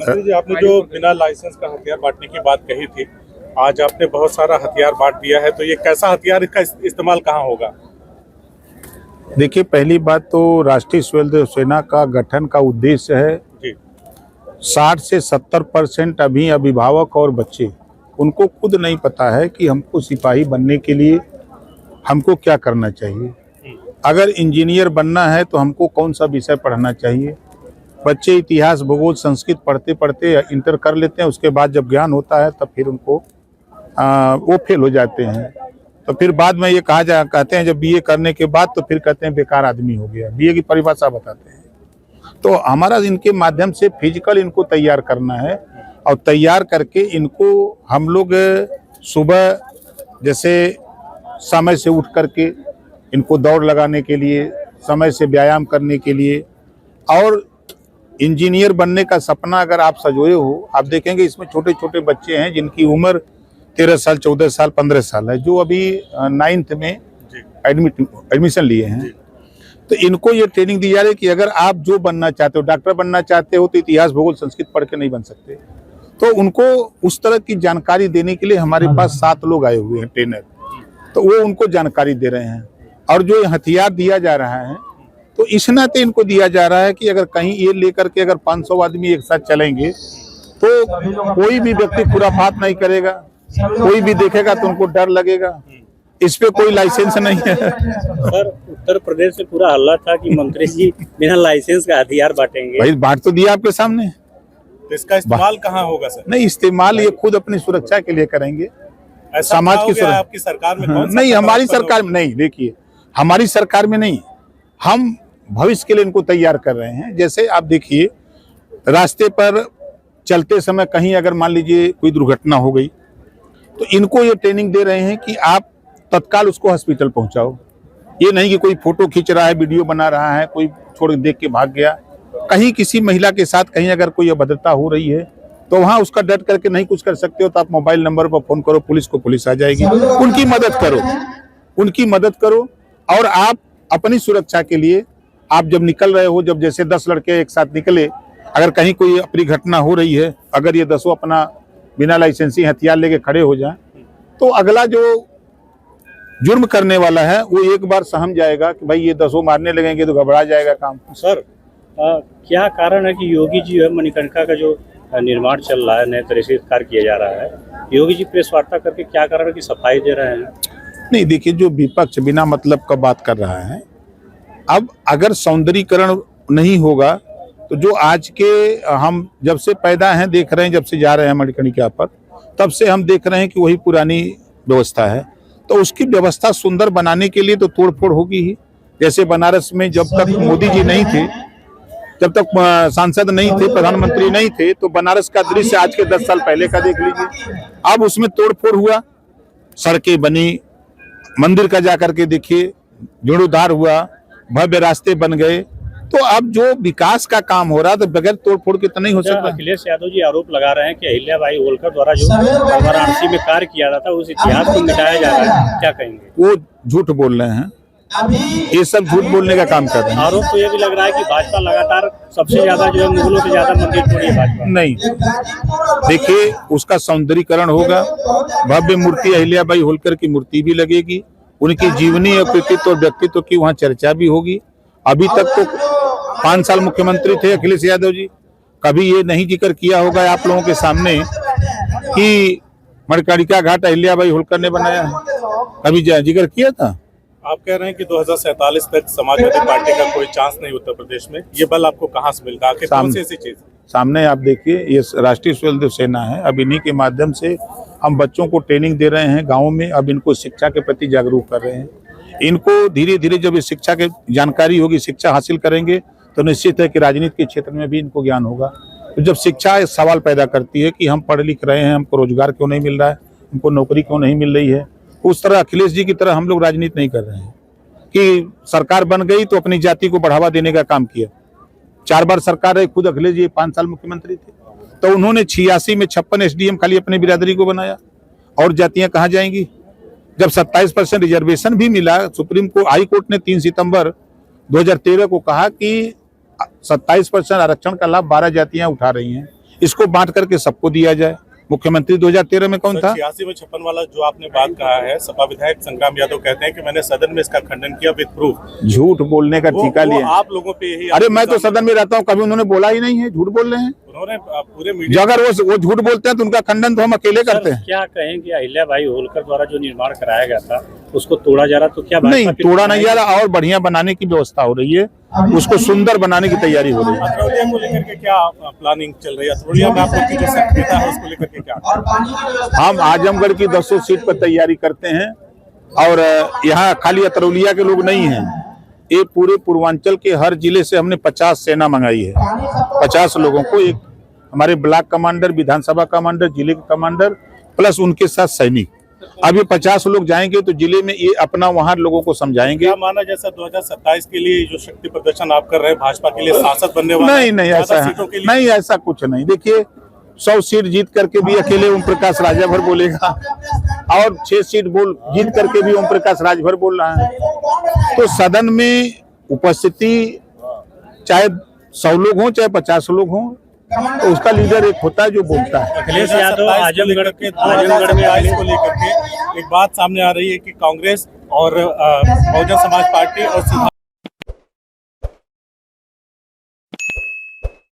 मंत्री जी, आपने जो बिना लाइसेंस का हथियार बांटने की बात कही थी, आज आपने बहुत सारा हथियार बांट दिया है, तो ये कैसा हथियार, इसका इस्तेमाल कहाँ होगा? देखिए, पहली बात तो राष्ट्रीय स्वयंसेवक सेना का गठन का उद्देश्य है जी। 60 से 70% अभी अभिभावक और बच्चे, उनको खुद नहीं पता है कि हमको सिपाही बनने के लिए हमको क्या करना चाहिए। अगर इंजीनियर बनना है तो हमको कौन सा विषय पढ़ना चाहिए। बच्चे इतिहास, भूगोल, संस्कृत पढ़ते पढ़ते इंटर कर लेते हैं, उसके बाद जब ज्ञान होता है तब फिर उनको वो फेल हो जाते हैं। तो फिर बाद में ये कहते हैं जब बीए करने के बाद, तो फिर कहते हैं बेकार आदमी हो गया। बीए की परिभाषा बताते हैं। तो हमारा इनके माध्यम से फिजिकल इनको तैयार करना है, और तैयार करके इनको हम लोग सुबह जैसे समय से उठ करके इनको दौड़ लगाने के लिए, समय से व्यायाम करने के लिए, और इंजीनियर बनने का सपना अगर आप सजोए हो, आप देखेंगे इसमें छोटे छोटे बच्चे हैं जिनकी उम्र 13 साल, 14 साल, 15 साल है, जो अभी 9th में एडमिशन लिए हैं। तो इनको ये ट्रेनिंग दी जा रही है कि अगर आप जो बनना चाहते हो, डॉक्टर बनना चाहते हो, तो इतिहास, भूगोल, संस्कृत पढ़ के नहीं बन सकते। तो उनको उस तरह की जानकारी देने के लिए हमारे पास 7 लोग आए हुए हैं ट्रेनर, तो वो उनको जानकारी दे रहे हैं। और जो हथियार दिया जा रहा है, तो इस नाते इनको दिया जा रहा है कि अगर कहीं ये लेकर के अगर 500 आदमी एक साथ चलेंगे, तो कोई भी व्यक्ति खुराफात नहीं करेगा, कोई भी देखेगा तो उनको डर लगेगा। इस पे कोई लाइसेंस नहीं है। सर, उत्तर प्रदेश से पूरा हल्ला था कि मंत्री जी बिना लाइसेंस का हथियार बांटेंगे। भाई, बांट तो दिया आपके सामने। तो इसका इस्तेमाल कहाँ होगा सर? नहीं, इस्तेमाल ये खुद अपनी सुरक्षा के लिए करेंगे। समाज की सुरक्षा आपकी सरकार में कौन सा? नहीं, हमारी सरकार में नहीं। देखिए, हमारी सरकार में नहीं, हम भविष्य के लिए इनको तैयार कर रहे हैं। जैसे आप देखिए, रास्ते पर चलते समय कहीं अगर मान लीजिए कोई दुर्घटना हो गई, तो इनको ये ट्रेनिंग दे रहे हैं कि आप तत्काल उसको हॉस्पिटल पहुंचाओ। ये नहीं कि कोई फोटो खींच रहा है, वीडियो बना रहा है, कोई छोड़ देख के भाग गया। कहीं किसी महिला के साथ कहीं अगर कोई अभद्रता हो रही है, तो वहां उसका डट करके नहीं कुछ कर सकते हो, तो आप मोबाइल नंबर पर फोन करो पुलिस को, पुलिस आ जाएगी। उनकी मदद करो, उनकी मदद करो। और आप अपनी सुरक्षा के लिए, आप जब निकल रहे हो, जब जैसे 10 लड़के एक साथ निकले, अगर कहीं कोई अपनी घटना हो रही है, अगर ये 10 अपना बिना लाइसेंसी हथियार लेके खड़े हो जाए, तो अगला जो जुर्म करने वाला है वो एक बार सहम जाएगा कि भाई ये 10 मारने लगेंगे तो घबरा जाएगा काम। सर, क्या कारण है कि योगी जी मणिकर्णिका का जो निर्माण चल रहा है, नए तरह से कार्य किया जा रहा है, योगी जी प्रेस वार्ता करके क्या कारण है कि सफाई दे रहे हैं? नहीं, देखिए, जो विपक्ष बिना मतलब का बात कर रहा है, अब अगर सौंदर्यीकरण नहीं होगा, तो जो आज के हम जब से पैदा हैं देख रहे हैं, जब से जा रहे हैं मणिकर्णिका पर, तब से हम देख रहे हैं कि वही पुरानी व्यवस्था है। तो उसकी व्यवस्था सुंदर बनाने के लिए तो तोड़फोड़ होगी ही। जैसे बनारस में जब तक मोदी जी नहीं थे, जब तक सांसद नहीं थे, प्रधानमंत्री नहीं थे, तो बनारस का दृश्य आज के 10 साल पहले का देख लीजिए। अब उसमें तोड़फोड़ हुआ, सड़कें बनी, मंदिर का जाकर के देखिए जीर्णोद्धार हुआ, भव्य रास्ते बन गए। तो अब जो विकास का काम हो रहा है, तो बगैर तोड़फोड़ के तो नहीं हो सकता। अखिलेश यादव जी आरोप लगा रहे हैं कि अहिल्याबाई होलकर द्वारा जो वाराणसी में कार्य किया जाता है, उस इतिहास को मिटाया जा रहा है, क्या कहेंगे? वो झूठ बोल रहे हैं, ये सब झूठ बोलने का काम कर रहे हैं। आरोप तो ये भी लग रहा है कि भाजपा लगातार सबसे ज्यादा जो है मुगलों से ज्यादा मंदिर तोड़ी है भाजपा। नहीं, देखिए, उसका सौंदर्यीकरण होगा, भव्य मूर्ति अहिल्याबाई होलकर की मूर्ति भी लगेगी, उनकी जीवनी और कृतित्व और व्यक्तित्व की वहाँ चर्चा भी होगी। अभी तक तो 5 साल मुख्यमंत्री थे अखिलेश यादव जी, कभी ये नहीं जिक्र किया होगा आप लोगों के सामने कि मणिकर्णिका घाट अहिल्याबाई होलकर ने बनाया है, कभी जिक्र किया था? आप कह रहे हैं कि 2047 तक समाजवादी पार्टी का कोई चांस नहीं उत्तर प्रदेश में, ये बल आपको कहाँ से मिलता है? कौन सी ऐसी चीज? सामने आप देखिए, ये राष्ट्रीय स्वयंसेवक सेना है। अब इन्हीं के माध्यम से हम बच्चों को ट्रेनिंग दे रहे हैं गाँव में। अब इनको शिक्षा के प्रति जागरूक कर रहे हैं। इनको धीरे धीरे जब इस शिक्षा की जानकारी होगी, शिक्षा हासिल करेंगे, तो निश्चित है कि राजनीति के क्षेत्र में भी इनको ज्ञान होगा। तो जब शिक्षा एक सवाल पैदा करती है कि हम पढ़ लिख रहे हैं, हमको रोजगार क्यों नहीं मिल रहा है, हमको नौकरी क्यों नहीं मिल रही है, उस तरह अखिलेश जी की तरह हम लोग राजनीति नहीं कर रहे हैं कि सरकार बन गई तो अपनी जाति को बढ़ावा देने का काम किया। 4 बार सरकार रही, खुद अखिलेश जी 5 साल मुख्यमंत्री थे, तो उन्होंने 86 में 56 SDM खाली अपनी बिरादरी को बनाया, और जातियां कहाँ जाएंगी? जब 27% रिजर्वेशन भी मिला, सुप्रीम कोर्ट, हाई कोर्ट ने 3 सितंबर 2013 को कहा कि 27% आरक्षण का लाभ 12 जातियां उठा रही हैं। इसको बांट करके सबको दिया जाए। मुख्यमंत्री 2013 में कौन था? 86 में 56 वाला जो आपने बात कहा है, सपा विधायक संग्राम यादव कहते हैं कि मैंने सदन में इसका खंडन किया विद प्रूफ। झूठ बोलने का ठीका लिया। आप लोगों पे यही। अरे मैं तो सदन में रहता हूँ, कभी उन्होंने बोला ही नहीं है, झूठ बोल रहे हैं। उन्होंने पूरे जो मीडिया। अगर वो झूठ बोलते हैं तो उनका खंडन तो हम अकेले करते हैं। क्या कहेंगे अहिल्याबाई होलकर द्वारा जो निर्माण कराया गया था उसको तोड़ा जा रहा, तो क्या नहीं, तोड़ा नहीं जा रहा, और बढ़िया बनाने की व्यवस्था हो रही है, उसको सुंदर बनाने की तैयारी हो रही है। अतरौलिया को लेकर के क्या प्लानिंग चल रही है? अतरौलिया में आप लोग की जो सक्रियता है उसको लेकर के क्या? हम आजमगढ़ की 200 सीट पर तैयारी करते हैं, और यहाँ खाली अतरौलिया के लोग नहीं हैं, ये पूरे पूर्वांचल के हर जिले से हमने 50 सेना मंगाई है। 50 लोगों को, एक हमारे ब्लॉक कमांडर, विधानसभा कमांडर, जिले के कमांडर, प्लस उनके साथ सैनिक। अब ये 50 लोग जाएंगे तो जिले में ये अपना वहां लोगों को समझाएंगे। क्या माना जैसा 2027 के लिए जो शक्ति प्रदर्शन आप कर रहे हैं भाजपा के लिए सांसद बनने वाला? नहीं, ऐसा नहीं, ऐसा कुछ नहीं। देखिए 100 सीट जीत करके भी अकेले ओम प्रकाश राजभर बोलेगा, और 6 सीट जीत करके भी ओम प्रकाश राजभर बोल रहा है। तो सदन में उपस्थिति चाहे 100 लोग हों चाहे 50 लोग हों, तो उसका लीडर एक होता है जो बोलता है। अखिलेश यादव आजमगढ़ में को लेकर के एक बात सामने आ रही है कि कांग्रेस और बहुजन समाज पार्टी और